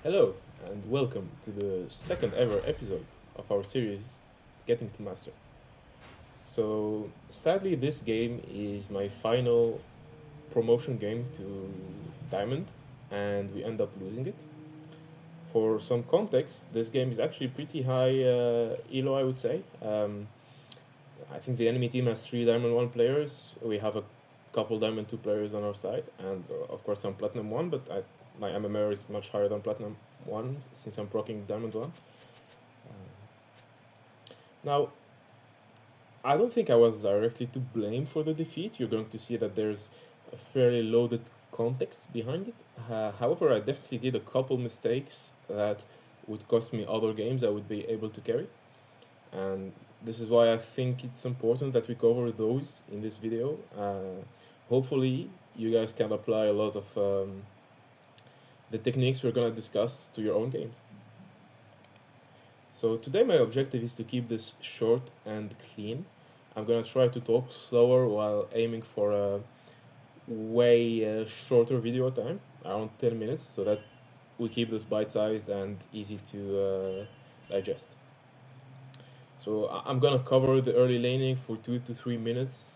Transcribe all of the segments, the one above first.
Hello, and welcome to the second ever episode of our series Getting to Master. So, sadly, this game is my final promotion game to Diamond, and we end up losing it. For some context, this game is actually pretty high elo, I would say. I think the enemy team has 3 Diamond 1 players. We have a couple Diamond 2 players on our side, and of course, some Platinum 1, but my MMR is much higher than Platinum 1 since I'm proccing Diamond 1. Now, I don't think I was directly to blame for the defeat. You're going to see that there's a fairly loaded context behind it. However, I definitely did a couple mistakes that would cost me other games I would be able to carry. And this is why I think it's important that we cover those in this video. Hopefully, you guys can apply a lot of the techniques we're going to discuss to your own games. So today my objective is to keep this short and clean. I'm gonna try to talk slower while aiming for a way shorter video time, around 10 minutes, so that we keep this bite-sized and easy to digest. So I'm gonna cover the early laning for 2 to 3 minutes.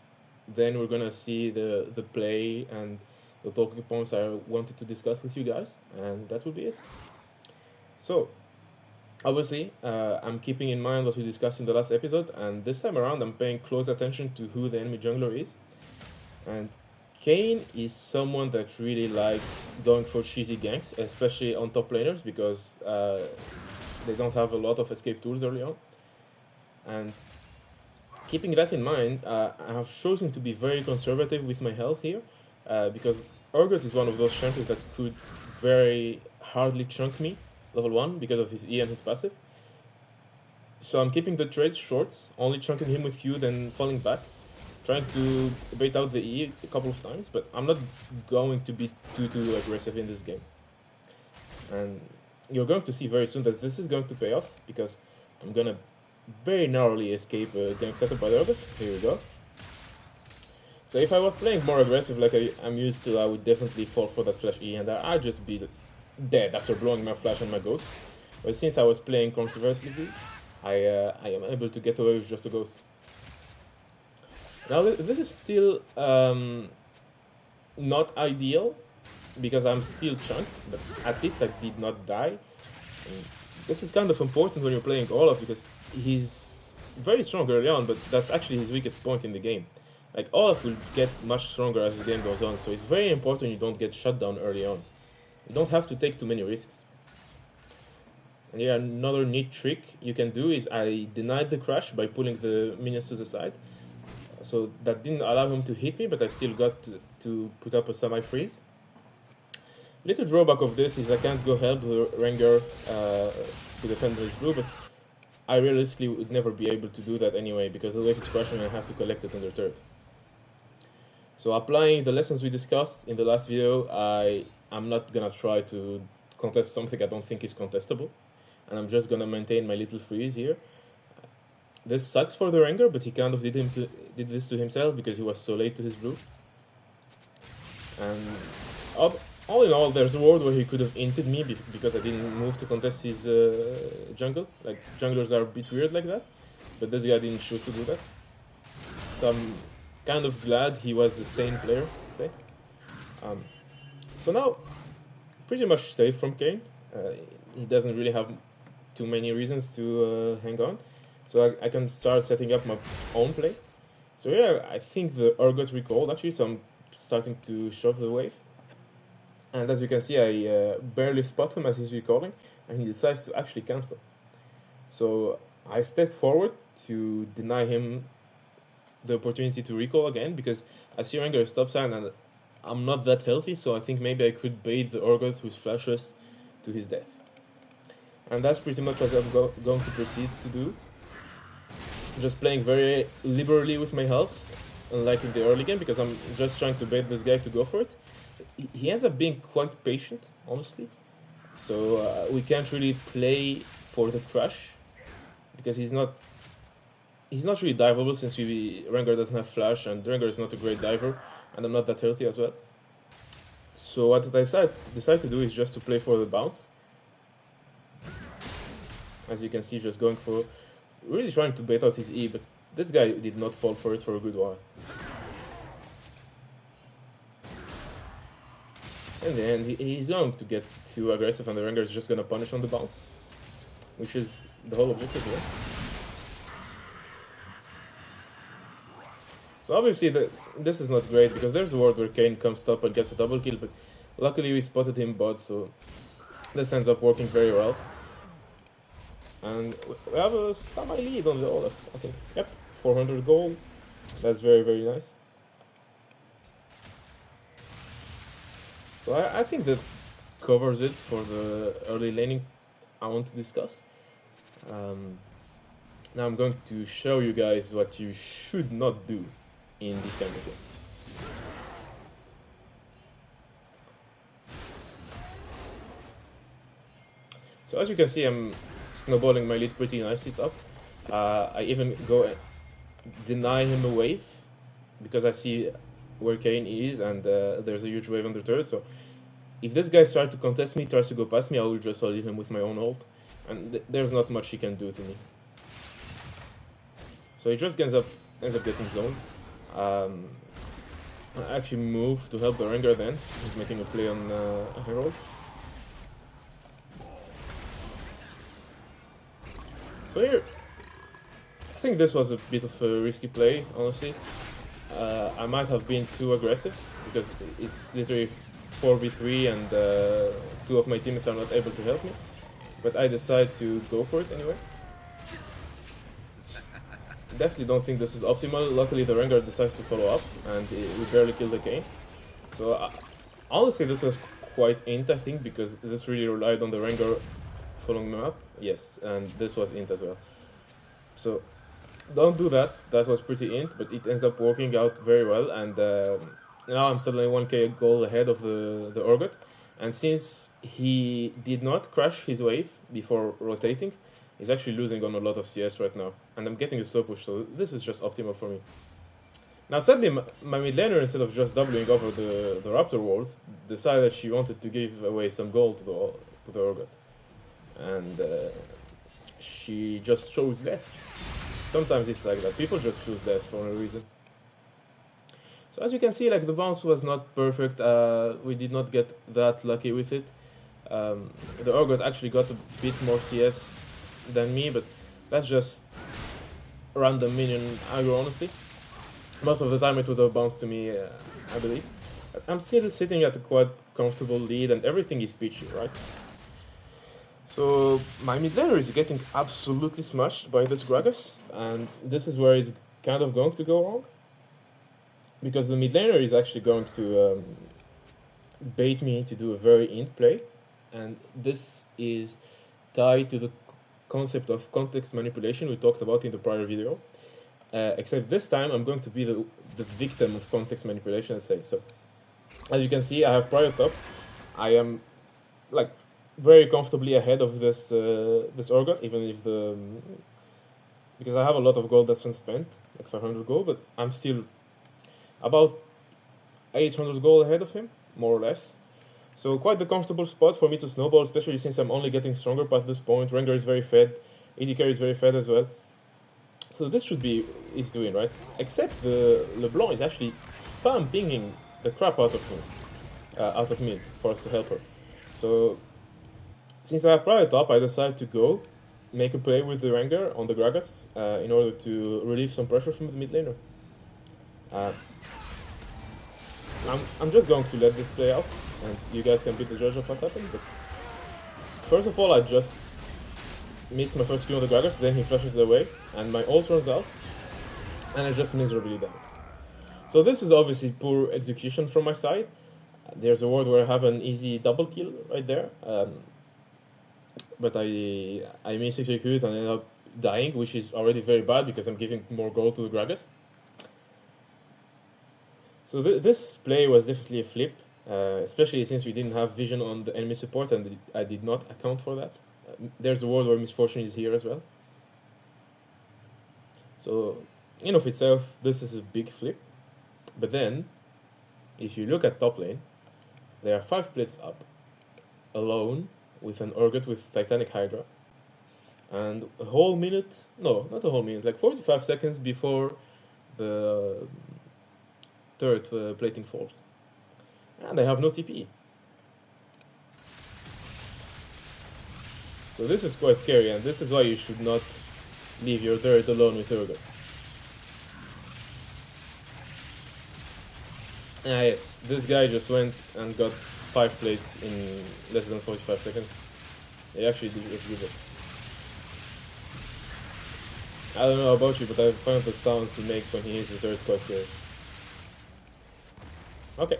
Then we're gonna see the play and the talking points I wanted to discuss with you guys, and that will be it. So, obviously, I'm keeping in mind what we discussed in the last episode, and this time around I'm paying close attention to who the enemy jungler is. And Kane is someone that really likes going for cheesy ganks, especially on top laners, because they don't have a lot of escape tools early on. And keeping that in mind, I have chosen to be very conservative with my health here, because Urgot is one of those champions that could very hardly chunk me level 1 because of his E and his passive. So I'm keeping the trades short, only chunking him with Q, then falling back, trying to bait out the E a couple of times, but I'm not going to be too aggressive in this game. And you're going to see very soon that this is going to pay off, because I'm gonna very narrowly escape a gank setup by the Urgot. Here we go. So if I was playing more aggressive like I'm used to, I would definitely fall for that flash E, and I'd just be dead after blowing my flash and my ghost. But since I was playing conservatively, I am able to get away with just a ghost. Now this is still not ideal, because I'm still chunked, but at least I did not die. And this is kind of important when you're playing Olaf, because he's very strong early on, but that's actually his weakest point in the game. Like, Olaf will get much stronger as the game goes on, so it's very important you don't get shut down early on. You don't have to take too many risks. And yeah, another neat trick you can do is I denied the crash by pulling the minions to the side. So that didn't allow him to hit me, but I still got to put up a semi-freeze. Little drawback of this is I can't go help the Rengar to defend his blue, but I realistically would never be able to do that anyway, because the wave is crashing and I have to collect it on the turret. So applying the lessons we discussed in the last video, I'm not gonna try to contest something I don't think is contestable, and I'm just gonna maintain my little freeze here. This sucks for the Rengar, but he kind of did this to himself because he was so late to his blue. And all in all, there's a world where he could have inted me because I didn't move to contest his jungle. Like, junglers are a bit weird like that, but this guy didn't choose to do that. So I'm kind of glad he was the same player, I'd say. So now, pretty much safe from Kane. He doesn't really have too many reasons to hang on. So I can start setting up my own play. So here, I think the Urgot recalled actually, so I'm starting to shove the wave. And as you can see, I barely spot him as he's recalling, and he decides to actually cancel. So I step forward to deny him the opportunity to recall again, because I see Rengar stop sign and I'm not that healthy, so I think maybe I could bait the Urgot who's flashes to his death. And that's pretty much what I'm going to proceed to do. Just playing very liberally with my health, unlike in the early game, because I'm just trying to bait this guy to go for it. He ends up being quite patient, honestly. So we can't really play for the crash, because he's not really diveable, since Rengar doesn't have flash, and Rengar is not a great diver, and I'm not that healthy as well. So what I decide to do is just to play for the bounce. as you can see, just going for, really trying to bait out his E, but this guy did not fall for it for a good while. In the end, he's going to get too aggressive, and the Rengar is just going to punish on the bounce, which is the whole objective here. So obviously this is not great, because there's a world where Kane comes up and gets a double kill, but luckily we spotted him bot, so this ends up working very well. And we have a semi-lead on the Olaf, I think. Yep, 400 gold. That's very, very nice. So I think that covers it for the early laning I want to discuss. Now I'm going to show you guys what you should not do in this kind of game. So as you can see, I'm snowballing my lead pretty nicely top. I even go deny him a wave, because I see where Kane is, and there's a huge wave on the turret. So if this guy tries to contest me, tries to go past me, I will just lead him with my own ult, and there's not much he can do to me. So he just ends up getting zoned. I actually move to help the Rengar then. He's making a play on a Herald. So here, I think this was a bit of a risky play, honestly. I might have been too aggressive, because it's literally 4v3 and two of my teammates are not able to help me. But I decide to go for it anyway. Definitely don't think this is optimal. Luckily the Rengar decides to follow up, and we barely kill the Kane. So honestly this was quite int, I think, because this really relied on the Rengar following me up. Yes, and this was int as well. So don't do that. That was pretty int, but it ends up working out very well, and now I'm suddenly 1k goal ahead of the Urgot. And since he did not crash his wave before rotating, he's actually losing on a lot of CS right now. And I'm getting a slow push, so this is just optimal for me. Now sadly, my mid laner, instead of just doubling over the Raptor walls, decided she wanted to give away some gold to the Urgot. And she just chose death. Sometimes it's like that. People just choose death for no reason. So as you can see, like, the bounce was not perfect. We did not get that lucky with it. The Urgot actually got a bit more CS than me, but that's just random minion aggro, honestly. Most of the time it would have bounced to me, I believe. But I'm still sitting at a quite comfortable lead, and everything is peachy, right? So my mid laner is getting absolutely smashed by this Gragas, and this is where it's kind of going to go wrong. Because the mid laner is actually going to bait me to do a very int play, and this is tied to the concept of context manipulation we talked about in the prior video. Except this time I'm going to be the victim of context manipulation, let's say. So as you can see, I have prior top. I am like very comfortably ahead of this this Urgot, even if because I have a lot of gold that's been spent, like 500 gold, but I'm still about 800 gold ahead of him, more or less. So quite the comfortable spot for me to snowball, especially since I'm only getting stronger at this point. Rengar is very fed, AD carry is very fed as well. So this should be easy to win, right? Except the LeBlanc is actually spam pinging the crap out of him, out of mid, for us to help her. So since I have prior top, I decide to go make a play with the Rengar on the Gragas in order to relieve some pressure from the mid laner. I'm just going to let this play out, and you guys can be the judge of what happened. But first of all, I just missed my first Q on the Gragas, then he flashes away, and my ult runs out, and I just miserably die. So this is obviously poor execution from my side. There's a world where I have an easy double kill right there, but I mis-execute and end up dying, which is already very bad because I'm giving more gold to the Gragas. So this play was definitely a flip, especially since we didn't have vision on the enemy support, and I did not account for that. There's a world where misfortune is here as well. So in of itself, this is a big flip. But then, if you look at top lane, there are 5 plates up, alone, with an Urgot with Titanic Hydra. and a whole minute, no, not a whole minute, like 45 seconds before the turret plating falls. And I have no TP. So this is quite scary, and this is why you should not leave your turret alone with Urgot. Ah yes, this guy just went and got 5 plates in less than 45 seconds. He actually did it. I don't know about you, but I find the sounds he makes when he hits his turret quite scary. Okay,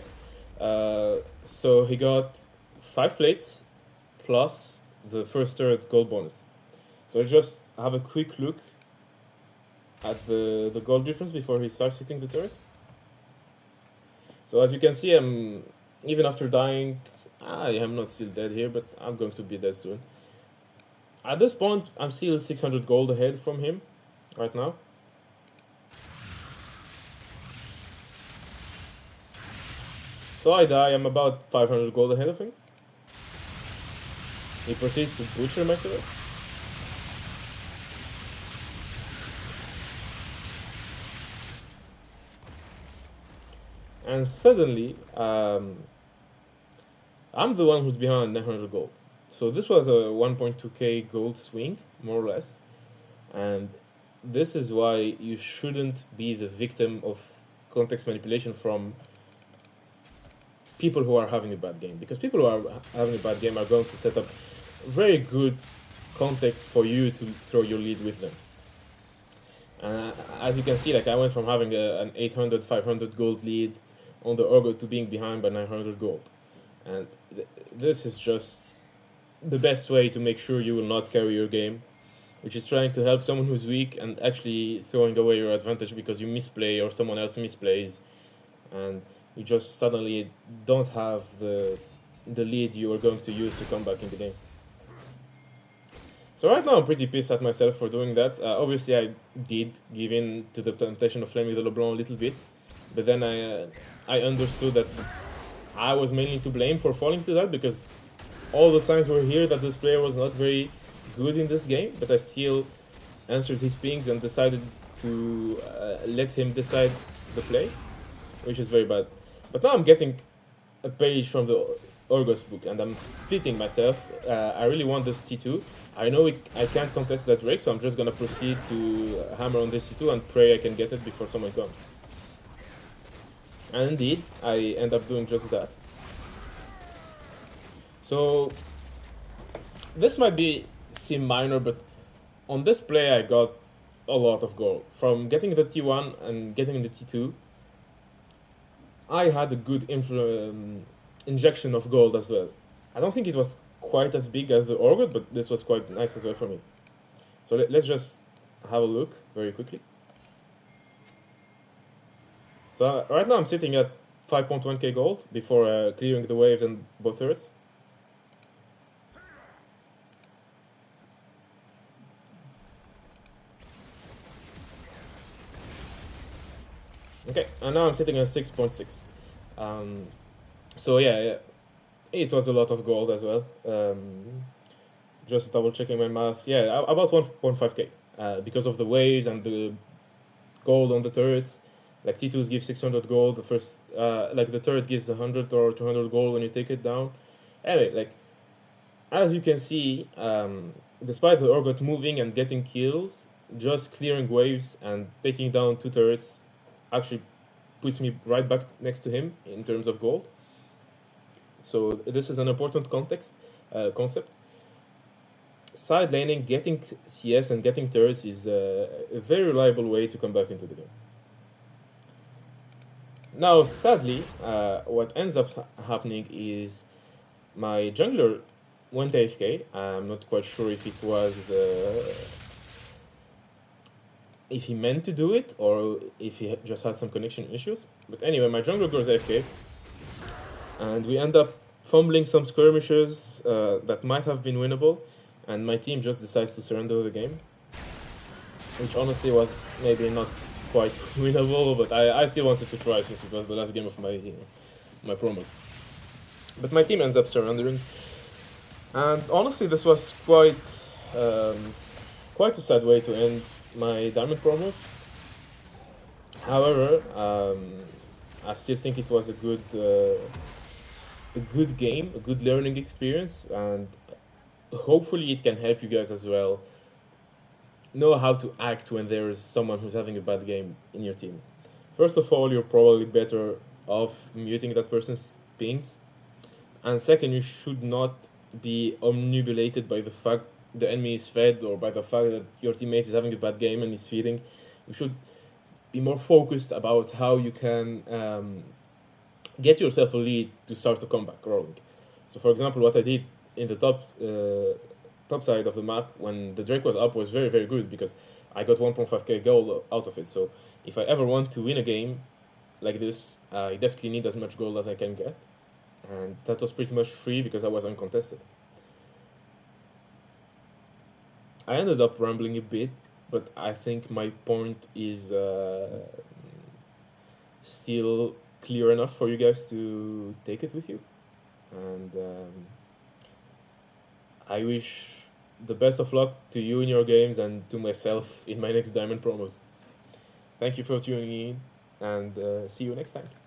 so he got 5 plates plus the first turret gold bonus. So just have a quick look at the gold difference before he starts hitting the turret. So as you can see, even after dying, I am not still dead here, but I'm going to be dead soon. At this point, I'm still 600 gold ahead from him right now. So I die, I'm about 500 gold ahead of him. He proceeds to butcher my turret. And suddenly, I'm the one who's behind 900 gold. So this was a 1.2k gold swing, more or less. And this is why you shouldn't be the victim of context manipulation from people who are having a bad game. Because people who are having a bad game are going to set up very good context for you to throw your lead with them. As you can see, like I went from having an 800, 500 gold lead on the Urgot to being behind by 900 gold. And this is just the best way to make sure you will not carry your game, which is trying to help someone who's weak and actually throwing away your advantage because you misplay or someone else misplays, and you just suddenly don't have the lead you are going to use to come back in the game. So right now I'm pretty pissed at myself for doing that. Obviously I did give in to the temptation of flaming the LeBlanc a little bit, but then I understood that I was mainly to blame for falling to that, because all the signs were here that this player was not very good in this game, but I still answered his pings and decided to let him decide the play, which is very bad. But now I'm getting a page from the Urgot's book and I'm splitting myself. I really want this T2. I know I can't contest that break, so I'm just gonna proceed to hammer on this T2 and pray I can get it before someone comes. And indeed, I end up doing just that. So this might seem minor, but on this play I got a lot of gold. From getting the T1 and getting the T2, I had a good injection of gold as well. I don't think it was quite as big as the Urgot, but this was quite nice as well for me. So let's just have a look very quickly. So right now I'm sitting at 5.1k gold before clearing the waves and both turrets. Okay, and now I'm sitting at 6.6. So yeah, it was a lot of gold as well. Just double checking my math. Yeah, about 1.5k because of the waves and the gold on the turrets. Like T2s give 600 gold. The first, like the turret gives 100 or 200 gold when you take it down. Anyway, like as you can see, despite the Urgot moving and getting kills, just clearing waves and taking down 2 turrets actually puts me right back next to him in terms of gold. So this is an important context concept. Side laning, getting CS and getting turrets is a very reliable way to come back into the game. Now, sadly, what ends up happening is my jungler went AFK. I'm not quite sure if it was if he meant to do it or if he just had some connection issues. But anyway, my jungler goes AFK, and we end up fumbling some skirmishes that might have been winnable, and my team just decides to surrender the game, which honestly was maybe not quite winnable, but I still wanted to try since it was the last game of my promos. But my team ends up surrendering, and honestly this was quite quite a sad way to end my diamond promos. However, I still think it was a good game, a good learning experience, and hopefully it can help you guys as well know how to act when there is someone who's having a bad game in your team. First of all, you're probably better off muting that person's pings, and second, you should not be omnibulated by the fact the enemy is fed or by the fact that your teammate is having a bad game and is feeding. You should be more focused about how you can get yourself a lead to start the comeback rolling. So, for example, what I did in the top side of the map when the Drake was up was very, very good because I got 1.5k gold out of it. So, if I ever want to win a game like this, I definitely need as much gold as I can get. And that was pretty much free because I was uncontested. I ended up rambling a bit, but I think my point is still clear enough for you guys to take it with you. And I wish the best of luck to you in your games and to myself in my next Diamond promos. Thank you for tuning in, and see you next time.